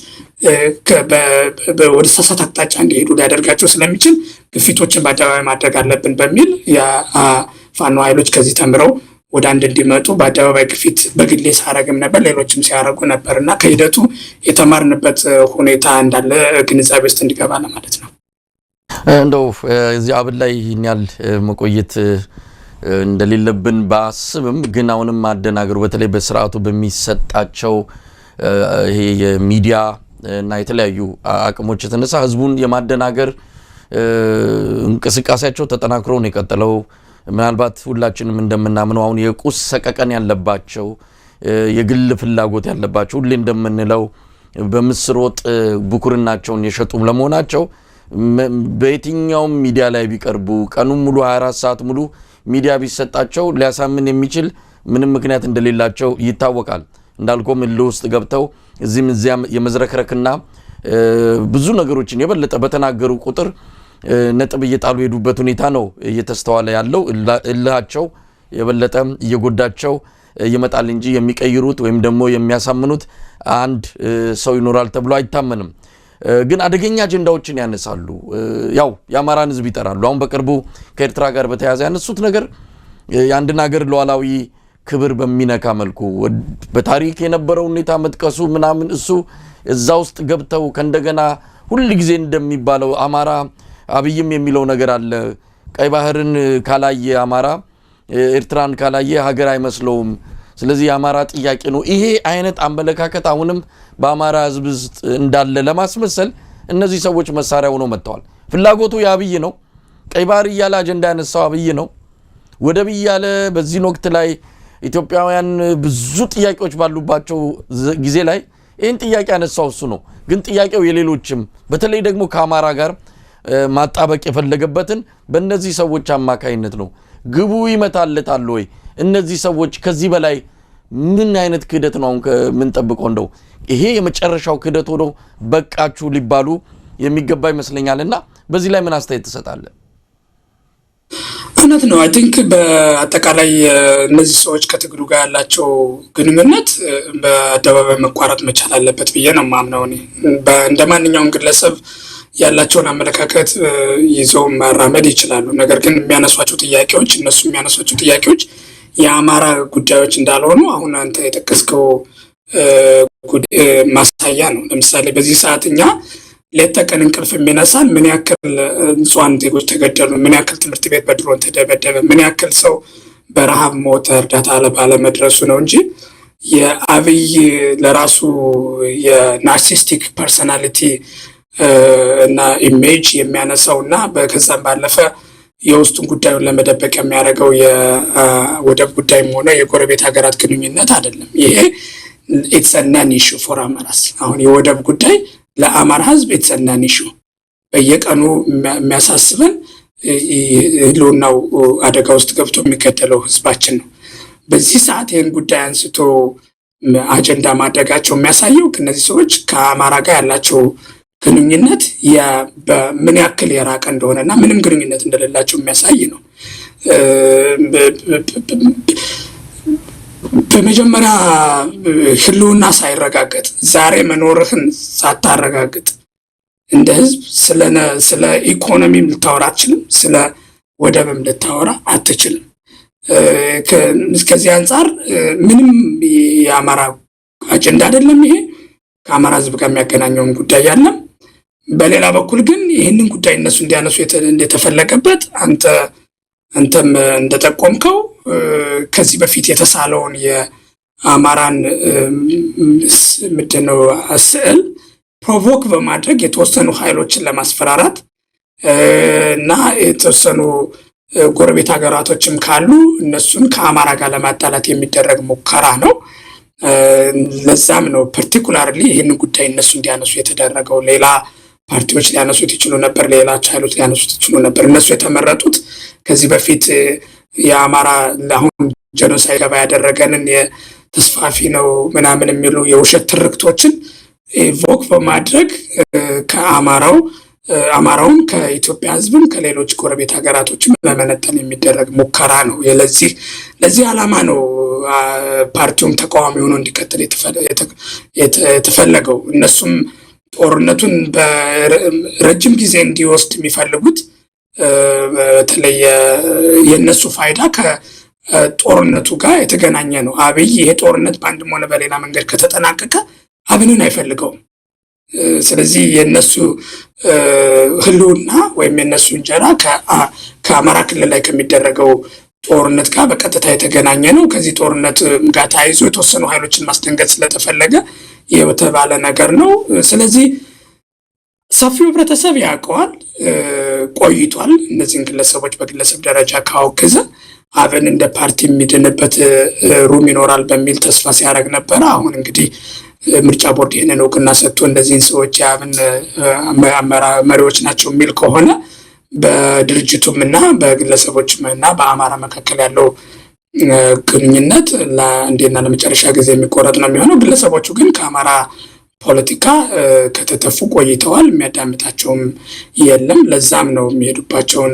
ወደ ተሳሳተ አቅጣጫ እንዲሄዱ ሊያደርጋቸው ስለሚችል ግፊቶችን በአደባባይ ማድረግ አለብን በሚል የፋኖ ኃይሎች ከዚህ ተምረው ወደ አንድ እንዲመጡ በአደባባይ ግፊት በግሌ ሳረግም ነበር፣ ሌሎችም ሲያረጉ ነበር እና ከሂደቱ የተማርንበት ሁኔታ እንዳለ ግንዛቤ ውስጥ እንዲገባ ለማለት ነው። እንደው እዚህ አብን ላይ ያል መቆየት እንደሌለብን ባስብም ግን አሁንም ማደናገሩ በተለይ በስርዓቱ በሚሰጣቸው ይሄ የሚዲያ እና የተለያዩ አቅሞች የተነሳ ህዝቡን የማደናገር እንቅስቃሴያቸው ተጠናክሮ ነው የቀጠለው። ምናልባት ሁላችንም እንደምናምነው አሁን የቁስ ሰቀቀን ያለባቸው የግል ፍላጎት ያለባቸው ሁሌ እንደምንለው በምስር ወጥ ብኩርናቸውን የሸጡም ለመሆናቸው በየትኛውም ሚዲያ ላይ ቢቀርቡ ቀኑን ሙሉ 24 ሰዓት ሙሉ ሚዲያ ቢሰጣቸው ሊያሳምን የሚችል ምንም ምክንያት እንደሌላቸው ይታወቃል። እንዳልኩም ውስጥ ገብተው እዚህም እዚያም የመዝረክረክና ብዙ ነገሮችን የበለጠ በተናገሩ ቁጥር ነጥብ እየጣሉ ሄዱበት ሁኔታ ነው እየተስተዋለ ያለው። እልሃቸው የበለጠ እየጎዳቸው ይመጣል እንጂ የሚቀይሩት ወይም ደግሞ የሚያሳምኑት አንድ ሰው ይኖራል ተብሎ አይታመንም። ግን አደገኛ አጀንዳዎችን ያነሳሉ። ያው የአማራን ህዝብ ይጠራሉ። አሁን በቅርቡ ከኤርትራ ጋር በተያያዘ ያነሱት ነገር የአንድን ሀገር ሉዓላዊ ክብር በሚነካ መልኩ በታሪክ የነበረው ሁኔታ መጥቀሱ ምናምን እሱ እዛ ውስጥ ገብተው ከእንደገና ሁሉ ጊዜ እንደሚባለው አማራ አብይም የሚለው ነገር አለ። ቀይ ባህርን ካላየ አማራ ኤርትራን ካላየ ሀገር አይመስለውም። ስለዚህ የአማራ ጥያቄ ነው። ይሄ አይነት አመለካከት አሁንም በአማራ ህዝብ ውስጥ እንዳለ ለማስመሰል እነዚህ ሰዎች መሳሪያ ሆነው መጥተዋል። ፍላጎቱ የአብይ ነው። ቀይ ባህር እያለ አጀንዳ ያነሳው አብይ ነው። ወደብ እያለ በዚህ ወቅት ላይ ኢትዮጵያውያን ብዙ ጥያቄዎች ባሉባቸው ጊዜ ላይ ይህን ጥያቄ ያነሳው እሱ ነው። ግን ጥያቄው የሌሎችም በተለይ ደግሞ ከአማራ ጋር ማጣበቅ የፈለገበትን በእነዚህ ሰዎች አማካይነት ነው። ግቡ ይመታለታል ወይ? እነዚህ ሰዎች ከዚህ በላይ ምን አይነት ክህደት ነው ምን ጠብቀው? እንደው ይሄ የመጨረሻው ክህደት ሆኖ በቃችሁ ሊባሉ የሚገባ ይመስለኛልና በዚህ ላይ ምን አስተያየት ትሰጣለህ? እውነት ነው። አይ ቲንክ በአጠቃላይ እነዚህ ሰዎች ከትግሉ ጋር ያላቸው ግንኙነት በአደባባይ መቋረጥ መቻል አለበት ብዬ ነው የማምነው። እኔ እንደ ማንኛውም ግለሰብ ያላቸውን አመለካከት ይዘው ማራመድ ይችላሉ። ነገር ግን የሚያነሷቸው ጥያቄዎች የአማራ ጉዳዮች እንዳልሆኑ አሁን አንተ የጠቀስከው ማሳያ ነው። ለምሳሌ በዚህ ሰዓት እኛ ሌት ተቀን እንቅልፍ የሚነሳን ምን ያክል ንጹሃን ዜጎች ተገደሉ፣ ምን ያክል ትምህርት ቤት በድሮን ተደበደበ፣ ምን ያክል ሰው በረሃብ ሞተ፣ እርዳታ ባለመድረሱ ነው እንጂ የአብይ ለራሱ የናርሲስቲክ ፐርሰናሊቲ እና ኢሜጅ የሚያነሳው እና ከዛም ባለፈ የውስጡን ጉዳዩን ለመደበቅ የሚያደርገው የወደብ ጉዳይም ሆነ የጎረቤት ሀገራት ግንኙነት አይደለም። ይሄ ኢትስ ናን ኢሹ ፎር አማራስ። አሁን የወደብ ጉዳይ ለአማራ ህዝብ ኢትስ ናን ኢሹ፣ በየቀኑ የሚያሳስበን ህልውናው አደጋ ውስጥ ገብቶ የሚገደለው ህዝባችን ነው። በዚህ ሰዓት ይህን ጉዳይ አንስቶ አጀንዳ ማድረጋቸው የሚያሳየው እነዚህ ሰዎች ከአማራ ጋር ያላቸው ግንኙነት በምን ያክል የራቀ እንደሆነና ምንም ግንኙነት እንደሌላቸው የሚያሳይ ነው። በመጀመሪያ ህልውና ሳይረጋገጥ ዛሬ መኖርህን ሳታረጋግጥ እንደ ህዝብ ስለ ኢኮኖሚም ልታወራ አትችልም፣ ስለ ወደብም ልታወራ አትችልም። ከዚህ አንጻር ምንም የአማራ አጀንዳ አይደለም ይሄ፣ ከአማራ ህዝብ ጋር የሚያገናኘውን ጉዳይ ያለም። በሌላ በኩል ግን ይህንን ጉዳይ እነሱ እንዲያነሱ እንደተፈለገበት አንተም እንደጠቆምከው ከዚህ በፊት የተሳለውን የአማራን ምንድነው ስዕል ፕሮቮክ በማድረግ የተወሰኑ ኃይሎችን ለማስፈራራት እና የተወሰኑ ጎረቤት ሀገራቶችም ካሉ እነሱን ከአማራ ጋር ለማጣላት የሚደረግ ሙከራ ነው። ለዛም ነው ፓርቲኩላርሊ ይህን ጉዳይ እነሱ እንዲያነሱ የተደረገው። ሌላ ፓርቲዎች ሊያነሱት ይችሉ ነበር፣ ሌላ ኃይሎች ሊያነሱት ይችሉ ነበር። እነሱ የተመረጡት ከዚህ በፊት የአማራ አሁን ጀኖሳይድ ገባ ያደረገንን የተስፋፊ ነው ምናምን የሚሉ የውሸት ትርክቶችን ቮክ በማድረግ አማራውን ከኢትዮጵያ ህዝብም ከሌሎች ጎረቤት ሀገራቶችም ለመነጠል የሚደረግ ሙከራ ነው። ለዚህ ዓላማ ነው ፓርቲውም ተቃዋሚ ሆኖ እንዲቀጥል የተፈለገው። እነሱም ጦርነቱን በረጅም ጊዜ እንዲወስድ የሚፈልጉት በተለይ የእነሱ ፋይዳ ከጦርነቱ ጋር የተገናኘ ነው። አብይ ይሄ ጦርነት በአንድም ሆነ በሌላ መንገድ ከተጠናቀቀ አብንን አይፈልገውም። ስለዚህ የነሱ ህልውና ወይም የነሱ እንጀራ ከአማራ ክልል ላይ ከሚደረገው ጦርነት ጋር በቀጥታ የተገናኘ ነው። ከዚህ ጦርነት ጋር ተያይዞ የተወሰኑ ኃይሎችን ማስደንገጥ ስለተፈለገ የተባለ ነገር ነው። ስለዚህ ሰፊው ህብረተሰብ ያውቀዋል፣ ቆይቷል። እነዚህን ግለሰቦች በግለሰብ ደረጃ ካወገዘ አብን እንደ ፓርቲ የሚድንበት ሩም ይኖራል በሚል ተስፋ ሲያደርግ ነበረ። አሁን እንግዲህ ምርጫ ቦርድ ይህንን እውቅና ሰጥቶ እነዚህን ሰዎች የአብን መሪዎች ናቸው የሚል ከሆነ በድርጅቱም እና በግለሰቦችም እና በአማራ መካከል ያለው ግንኙነት ለአንዴና ለመጨረሻ ጊዜ የሚቆረጥ ነው የሚሆነው። ግለሰቦቹ ግን ከአማራ ፖለቲካ ከተተፉ ቆይተዋል። የሚያዳምጣቸውም የለም። ለዛም ነው የሚሄዱባቸውን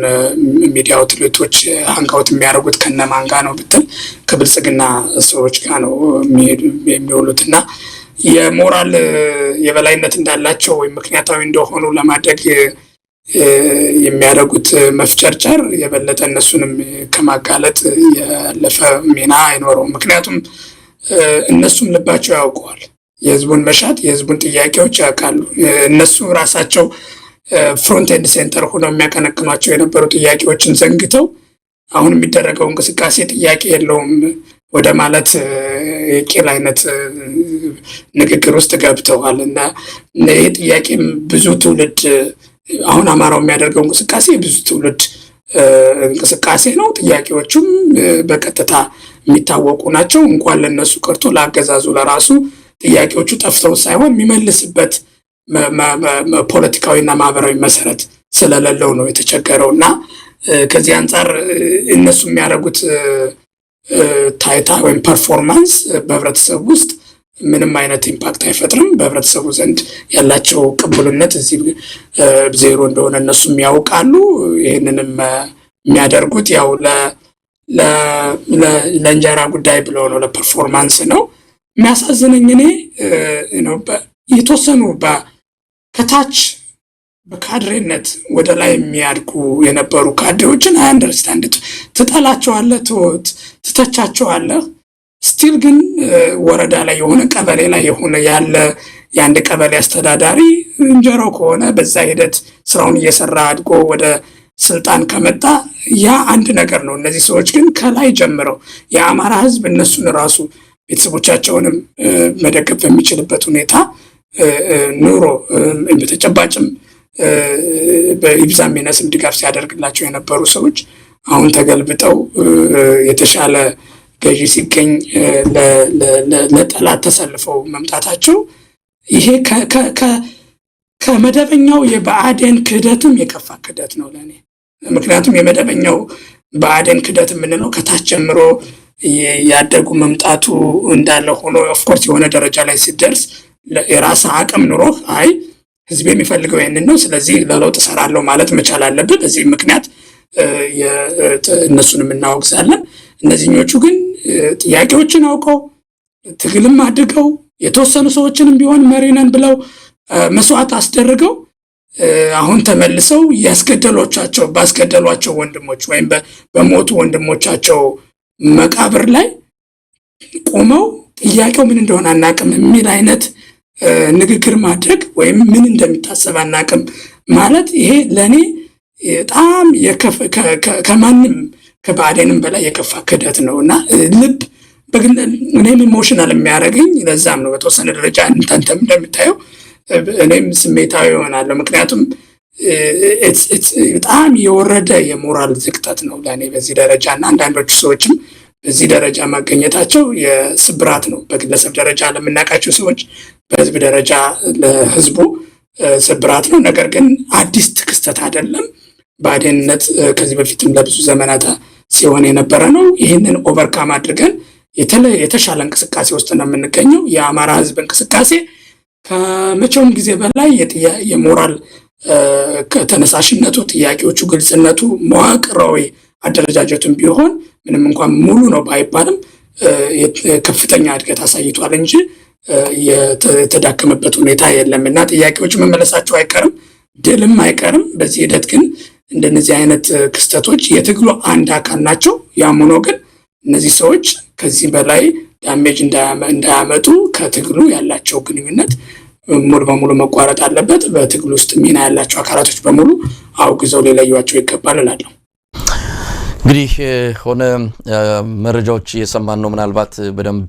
ሚዲያ አውትሌቶች ሀንጋውት የሚያደርጉት ከነማን ጋር ነው ብትል ከብልጽግና ሰዎች ጋር ነው የሚውሉትና የሞራል የበላይነት እንዳላቸው ወይም ምክንያታዊ እንደሆኑ ለማድረግ የሚያደርጉት መፍጨርጨር የበለጠ እነሱንም ከማጋለጥ ያለፈ ሚና አይኖረውም። ምክንያቱም እነሱም ልባቸው ያውቀዋል። የህዝቡን መሻት የህዝቡን ጥያቄዎች ያውቃሉ። እነሱ ራሳቸው ፍሮንት ኤንድ ሴንተር ሆነው የሚያቀነቅኗቸው የነበሩ ጥያቄዎችን ዘንግተው አሁን የሚደረገው እንቅስቃሴ ጥያቄ የለውም ወደ ማለት የቂል አይነት ንግግር ውስጥ ገብተዋል እና ይህ ጥያቄም ብዙ ትውልድ አሁን አማራው የሚያደርገው እንቅስቃሴ ብዙ ትውልድ እንቅስቃሴ ነው። ጥያቄዎቹም በቀጥታ የሚታወቁ ናቸው። እንኳን ለነሱ ቀርቶ ለአገዛዙ ለራሱ ጥያቄዎቹ ጠፍተው ሳይሆን የሚመልስበት ፖለቲካዊና ማህበራዊ መሰረት ስለሌለው ነው የተቸገረው እና ከዚህ አንጻር እነሱ የሚያደርጉት ታይታ ወይም ፐርፎርማንስ በህብረተሰቡ ውስጥ ምንም አይነት ኢምፓክት አይፈጥርም። በህብረተሰቡ ዘንድ ያላቸው ቅቡልነት እዚህ ዜሮ እንደሆነ እነሱም ያውቃሉ። ይህንንም የሚያደርጉት ያው ለእንጀራ ጉዳይ ብለው ነው፣ ለፐርፎርማንስ ነው። የሚያሳዝነኝ እኔ የተወሰኑ ከታች በካድሬነት ወደ ላይ የሚያድጉ የነበሩ ካድሬዎችን አንደርስታንድ ትጠላቸዋለህ፣ ትተቻቸዋለህ። ስቲል ግን ወረዳ ላይ የሆነ ቀበሌ ላይ የሆነ ያለ የአንድ ቀበሌ አስተዳዳሪ እንጀራው ከሆነ በዛ ሂደት ስራውን እየሰራ አድጎ ወደ ስልጣን ከመጣ ያ አንድ ነገር ነው። እነዚህ ሰዎች ግን ከላይ ጀምረው የአማራ ህዝብ እነሱን ራሱ ቤተሰቦቻቸውንም መደገፍ በሚችልበት ሁኔታ ኑሮ በተጨባጭም በኢብዛም የነስም ድጋፍ ሲያደርግላቸው የነበሩ ሰዎች አሁን ተገልብጠው የተሻለ ገዢ ሲገኝ ለጠላት ተሰልፈው መምጣታቸው ይሄ ከመደበኛው የብአዴን ክህደትም የከፋ ክህደት ነው ለኔ። ምክንያቱም የመደበኛው ብአዴን ክህደት የምንለው ከታች ጀምሮ ያደጉ መምጣቱ እንዳለ ሆኖ ኦፍኮርስ የሆነ ደረጃ ላይ ሲደርስ የራስ አቅም ኑሮህ አይ ህዝብ የሚፈልገው ያንን ነው ስለዚህ ለለውጥ እሰራለሁ ማለት መቻል አለበት። በዚህ ምክንያት እነሱንም እናወግዛለን። እነዚህኞቹ ግን ጥያቄዎችን አውቀው ትግልም አድርገው የተወሰኑ ሰዎችንም ቢሆን መሪ ነን ብለው መስዋዕት አስደርገው አሁን ተመልሰው ባስገደሏቸው ወንድሞች ወይም በሞቱ ወንድሞቻቸው መቃብር ላይ ቆመው ጥያቄው ምን እንደሆነ አናቅም የሚል አይነት ንግግር ማድረግ ወይም ምን እንደሚታሰብ አናቅም ማለት ይሄ ለኔ በጣም ከማንም ከባዕዴንም በላይ የከፋ ክህደት ነውና ልብ እኔም ኢሞሽናል የሚያደርገኝ ለዛም ነው። በተወሰነ ደረጃ እንተንተም እንደምታየው እኔም ስሜታዊ ይሆናለሁ። ምክንያቱም በጣም የወረደ የሞራል ዝቅጠት ነው ለኔ በዚህ ደረጃ እና አንዳንዶቹ ሰዎችም በዚህ ደረጃ ማገኘታቸው የስብራት ነው። በግለሰብ ደረጃ ለምናውቃቸው ሰዎች በህዝብ ደረጃ ለህዝቡ ስብራት ነው። ነገር ግን አዲስ ክስተት አይደለም። ብአዴንነት ከዚህ በፊትም ለብዙ ዘመናት ሲሆን የነበረ ነው። ይህንን ኦቨርካም አድርገን የተሻለ እንቅስቃሴ ውስጥ ነው የምንገኘው። የአማራ ህዝብ እንቅስቃሴ ከመቼውም ጊዜ በላይ የሞራል ተነሳሽነቱ፣ ጥያቄዎቹ፣ ግልጽነቱ፣ መዋቅራዊ አደረጃጀቱም ቢሆን ምንም እንኳን ሙሉ ነው ባይባልም ከፍተኛ እድገት አሳይቷል እንጂ የተዳከመበት ሁኔታ የለም እና ጥያቄዎች መመለሳቸው አይቀርም፣ ድልም አይቀርም። በዚህ ሂደት ግን እንደነዚህ አይነት ክስተቶች የትግሉ አንድ አካል ናቸው። ያም ሆኖ ግን እነዚህ ሰዎች ከዚህ በላይ ዳሜጅ እንዳያመጡ ከትግሉ ያላቸው ግንኙነት ሙሉ በሙሉ መቋረጥ አለበት። በትግሉ ውስጥ ሚና ያላቸው አካላቶች በሙሉ አውግዘው ሊለዩዋቸው ይገባል እላለሁ። እንግዲህ ሆነ መረጃዎች እየሰማን ነው። ምናልባት በደንብ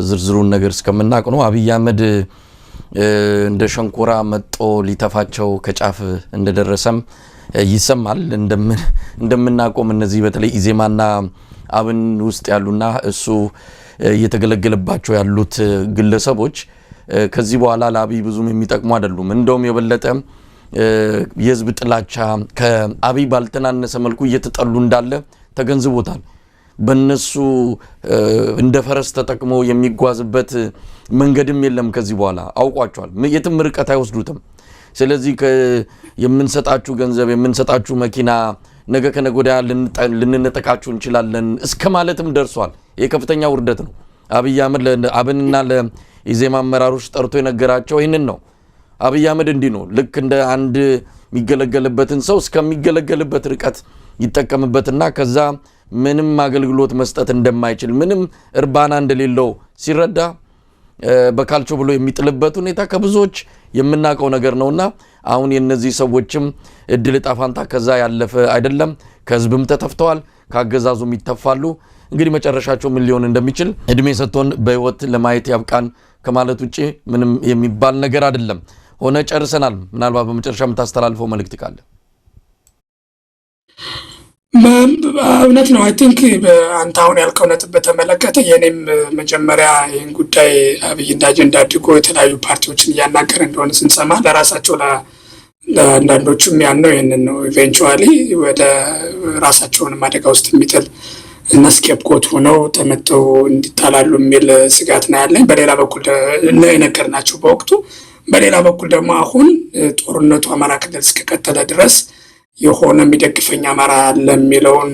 ዝርዝሩን ነገር እስከምናውቅ ነው። አብይ አህመድ እንደ ሸንኮራ መጦ ሊተፋቸው ከጫፍ እንደደረሰም ይሰማል። እንደምናቆም እነዚህ በተለይ ኢዜማና አብን ውስጥ ያሉና እሱ እየተገለገለባቸው ያሉት ግለሰቦች ከዚህ በኋላ ለአብይ ብዙም የሚጠቅሙ አይደሉም። እንደውም የበለጠ የህዝብ ጥላቻ ከአብይ ባልተናነሰ መልኩ እየተጠሉ እንዳለ ተገንዝቦታል። በእነሱ እንደ ፈረስ ተጠቅሞ የሚጓዝበት መንገድም የለም። ከዚህ በኋላ አውቋቸዋል። የትም ርቀት አይወስዱትም። ስለዚህ የምንሰጣችሁ ገንዘብ የምንሰጣችሁ መኪና ነገ ከነገ ወዲያ ልንነጠቃችሁ እንችላለን እስከ ማለትም ደርሷል። የከፍተኛ ውርደት ነው። አብይ አህመድ ለአብንና ለኢዜማ አመራሮች ጠርቶ የነገራቸው ይህንን ነው። አብይ አህመድ እንዲህ ነው። ልክ እንደ አንድ የሚገለገልበትን ሰው እስከሚገለገልበት ርቀት ይጠቀምበትና ከዛ ምንም አገልግሎት መስጠት እንደማይችል ምንም እርባና እንደሌለው ሲረዳ በካልቾ ብሎ የሚጥልበት ሁኔታ ከብዙዎች የምናውቀው ነገር ነውና አሁን የነዚህ ሰዎችም እድል ጣፋንታ ከዛ ያለፈ አይደለም። ከህዝብም ተተፍተዋል፣ ካገዛዙም ይተፋሉ። እንግዲህ መጨረሻቸው ምን ሊሆን እንደሚችል እድሜ ሰጥቶን በህይወት ለማየት ያብቃን ከማለት ውጪ ምንም የሚባል ነገር አይደለም። ሆነ ጨርሰናል። ምናልባት በመጨረሻ የምታስተላልፈው መልእክት ካለ? እውነት ነው። አይ ቲንክ አንተ አሁን ያልከው ነጥብ በተመለከተ የኔም መጀመሪያ ይህን ጉዳይ አብይ እንደ አጀንዳ አድርጎ የተለያዩ ፓርቲዎችን እያናገረ እንደሆነ ስንሰማ ለራሳቸው ለአንዳንዶቹም ያነው ይህንን ነው። ኢቬንቹዋሊ ወደ ራሳቸውንም አደጋ ውስጥ የሚጥል እና ስኬፕጎት ሆነው ተመተው እንዲጣላሉ የሚል ስጋት ነው ያለኝ። በሌላ በኩል የነገርናቸው በወቅቱ፣ በሌላ በኩል ደግሞ አሁን ጦርነቱ አማራ ክልል እስከቀጠለ ድረስ የሆነ የሚደግፈኝ አማራ ለሚለውን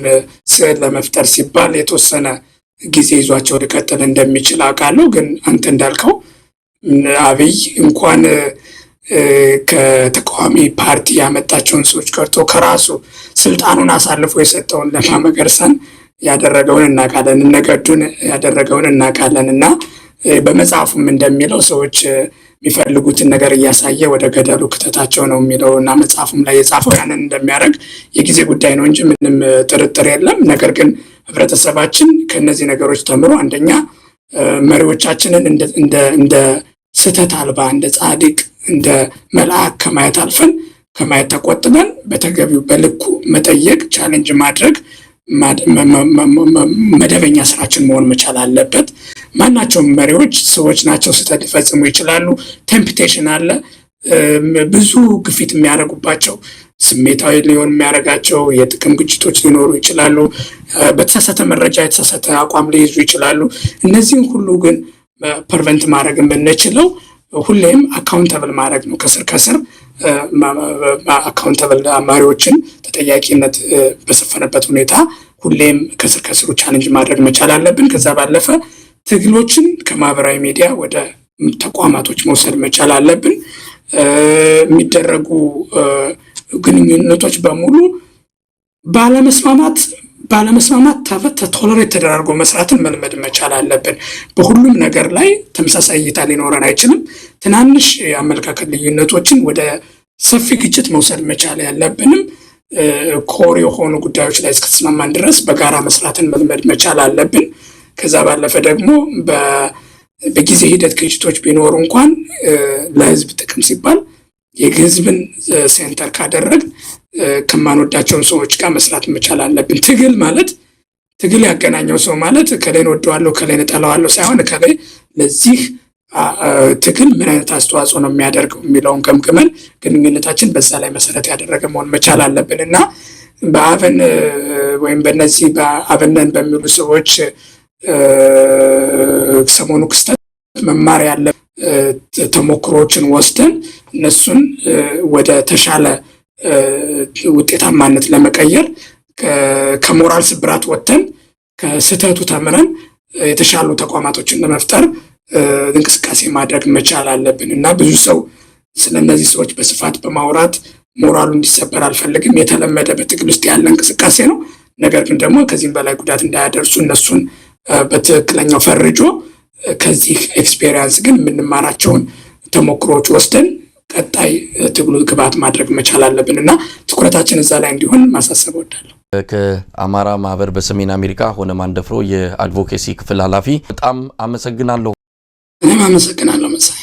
ስዕል ለመፍጠር ሲባል የተወሰነ ጊዜ ይዟቸው ሊቀጥል እንደሚችል አውቃለሁ። ግን አንተ እንዳልከው አብይ እንኳን ከተቃዋሚ ፓርቲ ያመጣቸውን ሰዎች ቀርቶ ከራሱ ስልጣኑን አሳልፎ የሰጠውን ለማ መገርሳን ያደረገውን እናውቃለን፣ እነገዱን ያደረገውን እናውቃለን። እና በመጽሐፉም እንደሚለው ሰዎች የሚፈልጉትን ነገር እያሳየ ወደ ገደሉ ክተታቸው ነው የሚለው እና መጽሐፉም ላይ የጻፈው ያንን እንደሚያደርግ የጊዜ ጉዳይ ነው እንጂ ምንም ጥርጥር የለም። ነገር ግን ህብረተሰባችን ከነዚህ ነገሮች ተምሮ አንደኛ መሪዎቻችንን እንደ ስተት አልባ እንደ ጻድቅ እንደ መልአክ ከማየት አልፈን ከማየት ተቆጥበን በተገቢው በልኩ መጠየቅ ቻሌንጅ ማድረግ መደበኛ ስራችን መሆን መቻል አለበት። ማናቸውም መሪዎች ሰዎች ናቸው፣ ስተት ሊፈጽሙ ይችላሉ። ቴምፕቴሽን አለ፣ ብዙ ግፊት የሚያደርጉባቸው ስሜታዊ ሊሆን የሚያደርጋቸው የጥቅም ግጭቶች ሊኖሩ ይችላሉ። በተሳሳተ መረጃ የተሳሳተ አቋም ሊይዙ ይችላሉ። እነዚህን ሁሉ ግን ፕሪቨንት ማድረግ የምንችለው ሁሌም አካውንተብል ማድረግ ነው። ከስር አካውንተብል መሪዎችን ተጠያቂነት በሰፈነበት ሁኔታ ሁሌም ከስሩ ቻሌንጅ ማድረግ መቻል አለብን። ከዛ ባለፈ ትግሎችን ከማህበራዊ ሚዲያ ወደ ተቋማቶች መውሰድ መቻል አለብን። የሚደረጉ ግንኙነቶች በሙሉ ባለመስማማት ቶለሬት ተደራርጎ መስራትን መልመድ መቻል አለብን። በሁሉም ነገር ላይ ተመሳሳይ እይታ ሊኖረን አይችልም። ትናንሽ የአመለካከት ልዩነቶችን ወደ ሰፊ ግጭት መውሰድ መቻል ያለብንም ኮር የሆኑ ጉዳዮች ላይ እስከተስማማን ድረስ በጋራ መስራትን መልመድ መቻል አለብን። ከዛ ባለፈ ደግሞ በጊዜ ሂደት ግጭቶች ቢኖሩ እንኳን ለህዝብ ጥቅም ሲባል የህዝብን ሴንተር ካደረግ ከማንወዳቸውን ሰዎች ጋር መስራት መቻል አለብን። ትግል ያገናኘው ሰው ማለት ከሌን ወደዋለሁ ከሌን እጠላዋለሁ ሳይሆን ከሌ ለዚህ ትግል ምን አይነት አስተዋጽኦ ነው የሚያደርገው የሚለውን ገምግመን ግንኙነታችን በዛ ላይ መሰረት ያደረገ መሆን መቻል አለብን እና በአብን ወይም በነዚህ በአብነን በሚሉ ሰዎች ሰሞኑ ክስተት መማር ያለ ተሞክሮችን ወስደን እነሱን ወደ ተሻለ ውጤታማነት ለመቀየር ከሞራል ስብራት ወጥተን ከስህተቱ ተምረን የተሻሉ ተቋማቶችን ለመፍጠር እንቅስቃሴ ማድረግ መቻል አለብን እና ብዙ ሰው ስለነዚህ ሰዎች በስፋት በማውራት ሞራሉ እንዲሰበር አልፈልግም። የተለመደ በትግል ውስጥ ያለ እንቅስቃሴ ነው። ነገር ግን ደግሞ ከዚህም በላይ ጉዳት እንዳያደርሱ እነሱን በትክክለኛው ፈርጆ ከዚህ ኤክስፔሪንስ ግን የምንማራቸውን ተሞክሮች ወስደን ቀጣይ ትግሉ ግብዓት ማድረግ መቻል አለብን እና ትኩረታችን እዛ ላይ እንዲሆን ማሳሰብ እወዳለሁ። ከአማራ ማህበር በሰሜን አሜሪካ ሆነ ማንደፍሮ የአድቮኬሲ ክፍል ኃላፊ፣ በጣም አመሰግናለሁ። እኔም አመሰግናለሁ መሳይ።